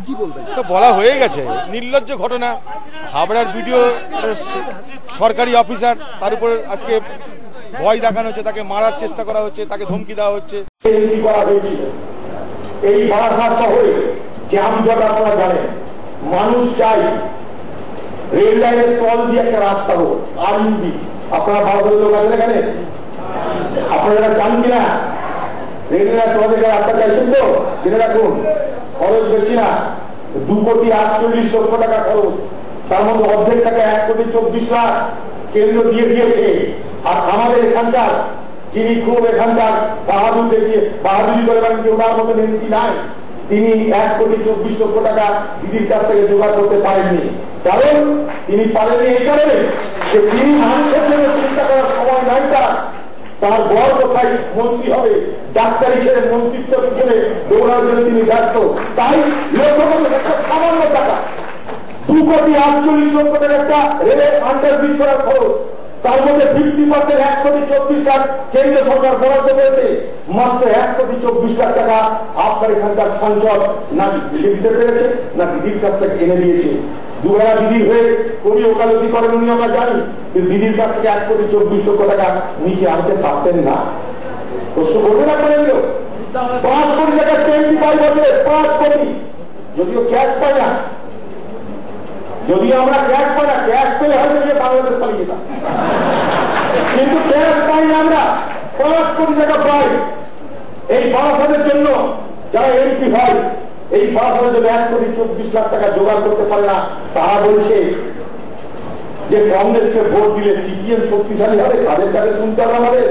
কি বলবেন? তো বলা হয়ে গেছে, নির্লজ্জ ঘটনা। হাবড়ার ভিডিও সরকারি অফিসার, তার উপর আজকে ভয় দেখানো হচ্ছে, তাকে মারার চেষ্টা করা হচ্ছে, তাকে ধমকি দেওয়া হচ্ছে। এই বারাসাত শহরে যানজট আপনারা জানেন, মানুষ চাই রেল লাইনের তল দিয়ে একটা রাস্তা হোক, আর আপনারা ভারতের লোক আছেন এখানে, আপনারা চান কিনা রেল লাইনের তল দিয়ে রাস্তা চাইছেন? তো জেনে রাখুন, খরচ বেশি না, 2,48,00,000 টাকা খরচ, তার মধ্যে অর্ধেক টাকা 1,24,00,000 কেন্দ্র দিয়ে দিয়েছে। আর আমাদের এখানকার যিনি খুব এখানকার বাহাদুরি করে ওনার মতো নীতি নাই, তিনি 1,24,00,000 টাকা দিদির কাছ থেকে জোগাড় করতে পারেননি। কারণ তিনি পারেননি এই কারণে যে তিনি মানুষের জন্য চিন্তা করার সময় নাই তার বর কোথায় মন্ত্রী হবে, ডাক্তারি ছেড়ে মন্ত্রিত্ব পিছনে দৌড়ার জন্য তিনি ব্যস্ত। তাই লোকসভার একটা সামান্য টাকা 2,48,00,000 টাকার একটা রেলের আন্ডারব্রিজ করার খরচ, তার মধ্যে 50% 1,24,00,000 কেন্দ্র সরকার বরাদ্দ করেছে, মাত্র 1,24,00,000 টাকা আপনার এখানকার সাংসদ না দিতে পেরেছে না দিদির কাছ থেকে এনে দিয়েছে। দুবেলা দিদির হয়ে কবি ওকালতি করেন উনি, আমরা জানি, কিন্তু দিদির কাছ থেকে 1,24,00,000 টাকা নিচে আনতে পারতেন না। প্রশ্ন করবে না করেন 5 কোটি টাকা 25 বছরে 5 কোটি, যদিও ক্যাশ পাই না, যদিও আমরা ক্যাশ পাই না, ক্যাশ পেলে হয়তো বাংলাদেশ পালিয়ে যেতাম, কিন্তু ক্যাশ পাই না, আমরা 5 কোটি টাকা পাই। এই বারাসাতের জন্য যারা এমপি হয়, এই বারাসাতের জন্য 1,24,00,000 টাকা জোগাড় করতে পারে না, তারা বলছে যে কংগ্রেসকে ভোট দিলে সিপিএম শক্তিশালী হবে, তাদের কাছে শুনতে হবে আমাদের।